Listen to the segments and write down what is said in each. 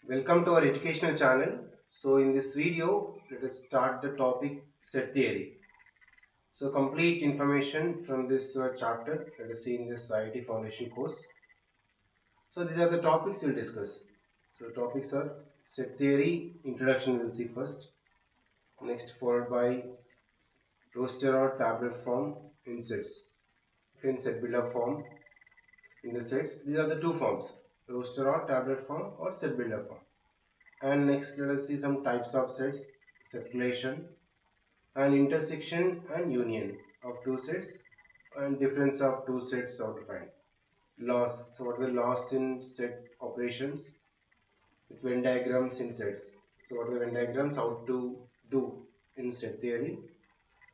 Welcome to our educational channel. So in this video, let us start the topic set theory. So complete information from this chapter let us see in this IIT Foundation course. So these are the topics we'll discuss. So topics are set theory, introduction we'll see first. Next followed by roster or tablet form in sets. Okay, in set builder form in the sets. These are the two forms, roster or tablet form or set builder form. And next let us see some types of sets, circulation and intersection and union of two sets and difference of two sets are defined. Loss. So what are the loss in set operations with Venn diagrams in sets. So what are the Venn diagrams, how to do in set theory.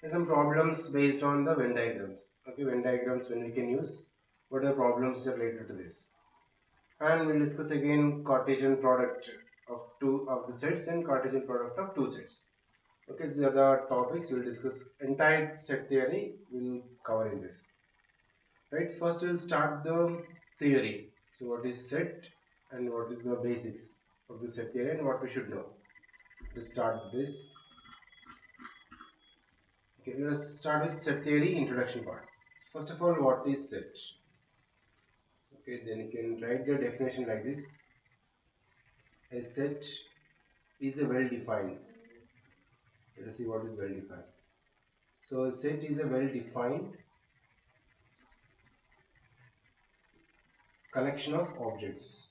And some problems based on the Venn diagrams. Okay, Venn diagrams when we can use, what are the problems related to this. And we'll discuss again Cartesian product of two of the sets and Cartesian product of two sets. Okay, so the other topics we'll discuss. Entire set theory we'll cover in this. Right, first we'll start the theory. So what is set and what is the basics of the set theory and what we should know. Let's start this. Okay, let us start with set theory introduction part. First of all, what is set? Okay, then you can write the definition like this. A set is a well-defined. Let us see what is well-defined. So a set is a well-defined collection of objects.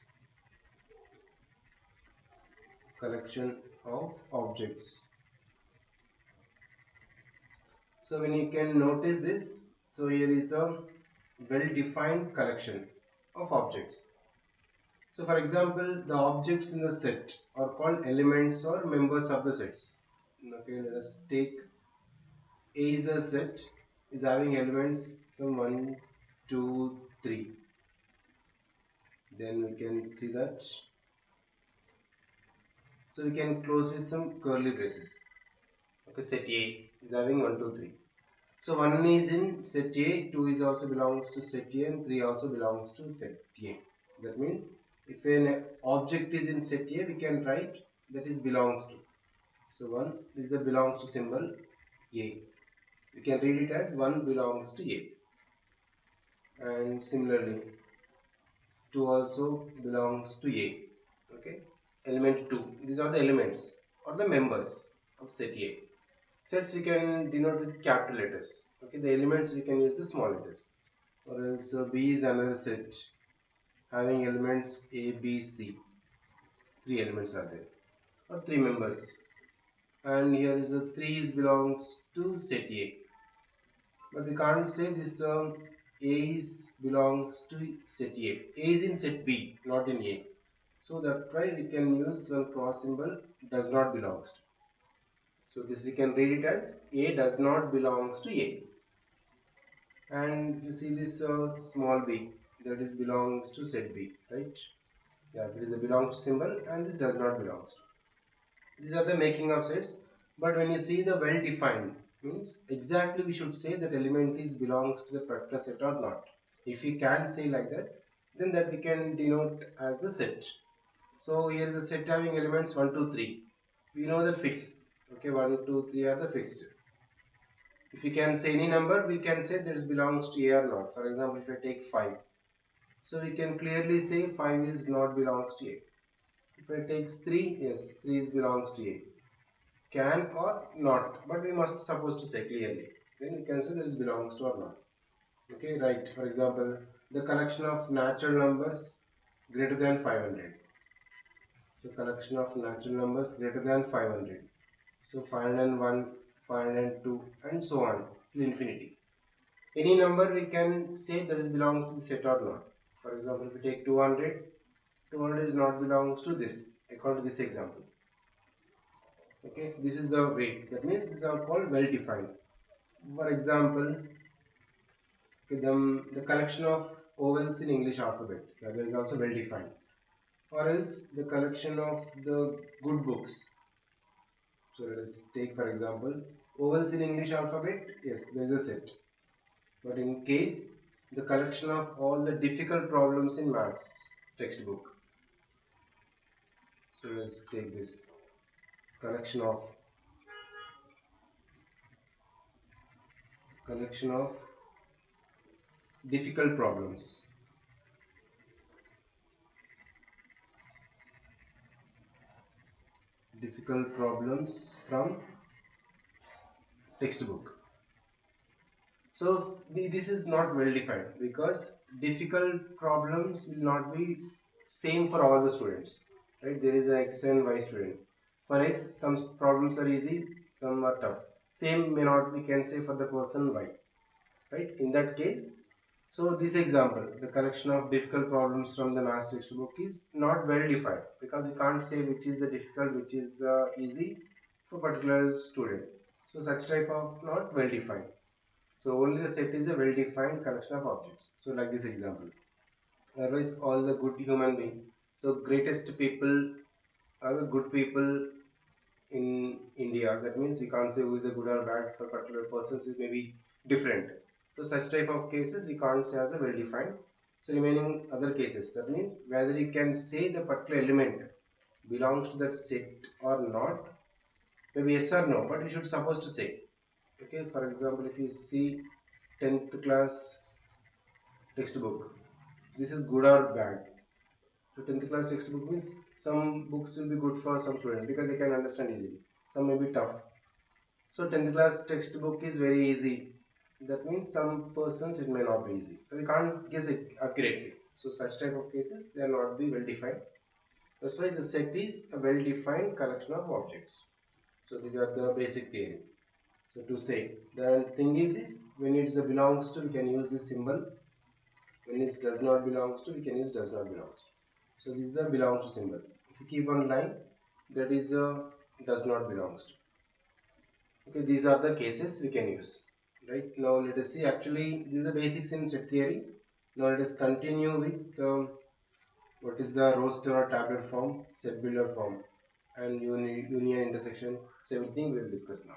Collection of objects. So when you can notice this, so here is the well-defined collection of objects. So for example, the objects in the set are called elements or members of the sets. Okay, let us take A is the set, is having elements some 1, 2, 3. Then we can see that. So we can close with some curly braces. Okay, set A is having 1, 2, 3. So 1 is in set A, 2 is also belongs to set A and 3 also belongs to set A. That means if an object is in set A, we can write that is belongs to. So 1 is the belongs to symbol A. We can read it as 1 belongs to A. And similarly 2 also belongs to A. Okay, element 2. These are the elements or the members of set A. Sets we can denote with capital letters. Okay, the elements we can use the small letters. Or else B is another set having elements A, B, C. 3 elements are there, or 3 members. And here is a 3 is belongs to set A. But we can't say this A is belongs to set A. A is in set B, not in A. So that's why we can use one cross symbol does not belongs to. So this we can read it as A does not belongs to A. And you see this small b, that is belongs to set B, right? Yeah, it is the belongs to symbol and this does not belongs to. These are the making of sets. But when you see the well defined, means exactly we should say that element is belongs to the particular set or not. If we can say like that, then that we can denote as the set. So here is a set having elements 1, 2, 3. We know that fixed. Okay, 1, 2, 3 are the fixed. If we can say any number, we can say that it belongs to A or not. For example, if I take 5, so we can clearly say 5 is not belongs to A. If I take 3, yes, 3 is belongs to A. Can or not, but we must suppose to say clearly. Then we can say that it belongs to or not. Okay, right. For example, the collection of natural numbers greater than 500. So collection of natural numbers greater than 500. So 501, 502 and so on till infinity. Any number we can say that is belongs to the set or not. For example, if we take 200, 200 is not belongs to this according to this example. Okay, this is the way. That means these are called well defined. For example, okay, the collection of vowels in English alphabet, yeah, that is also well defined. Or else the collection of the good books. So let us take for example vowels in English alphabet. Yes, there is a set. But in case the collection of all the difficult problems in maths textbook. So let's take this collection of difficult problems. Difficult problems from textbook. So this is not well defined because difficult problems will not be same for all the students, right? There is a X and Y student. For X, some problems are easy, some are tough. Same may not we can say for the person Y, right? In that case, so this example, the collection of difficult problems from the math textbook is not well defined because we can't say which is the difficult, which is easy for particular student. So such type of not well defined. So only the set is a well-defined collection of objects. So like this example. Otherwise, all the good human being. So greatest people are the good people in India. That means we can't say who is a good or bad for particular persons. It may be different. So such type of cases we can't say as a well-defined. So remaining other cases. That means whether you can say the particular element belongs to that set or not. Maybe yes or no, but you should suppose to say. Okay, for example, if you see 10th class textbook, this is good or bad. So 10th class textbook means some books will be good for some students because they can understand easily. Some may be tough. So 10th class textbook is very easy. That means some persons it may not be easy. So we can't guess it accurately. So such type of cases they are not be well defined. That's why the set is a well defined collection of objects. So these are the basic theory. So to say the thing is when it belongs to we can use this symbol. When it does not belongs to we can use does not belongs to. So this is the belongs to symbol. If you keep one line, that is does not belongs to. Okay, these are the cases we can use. Right now, let us see. Actually, this is the basics in set theory. Now let us continue with what is the roster or tabular form, set builder form, and union intersection. So everything we will discuss now.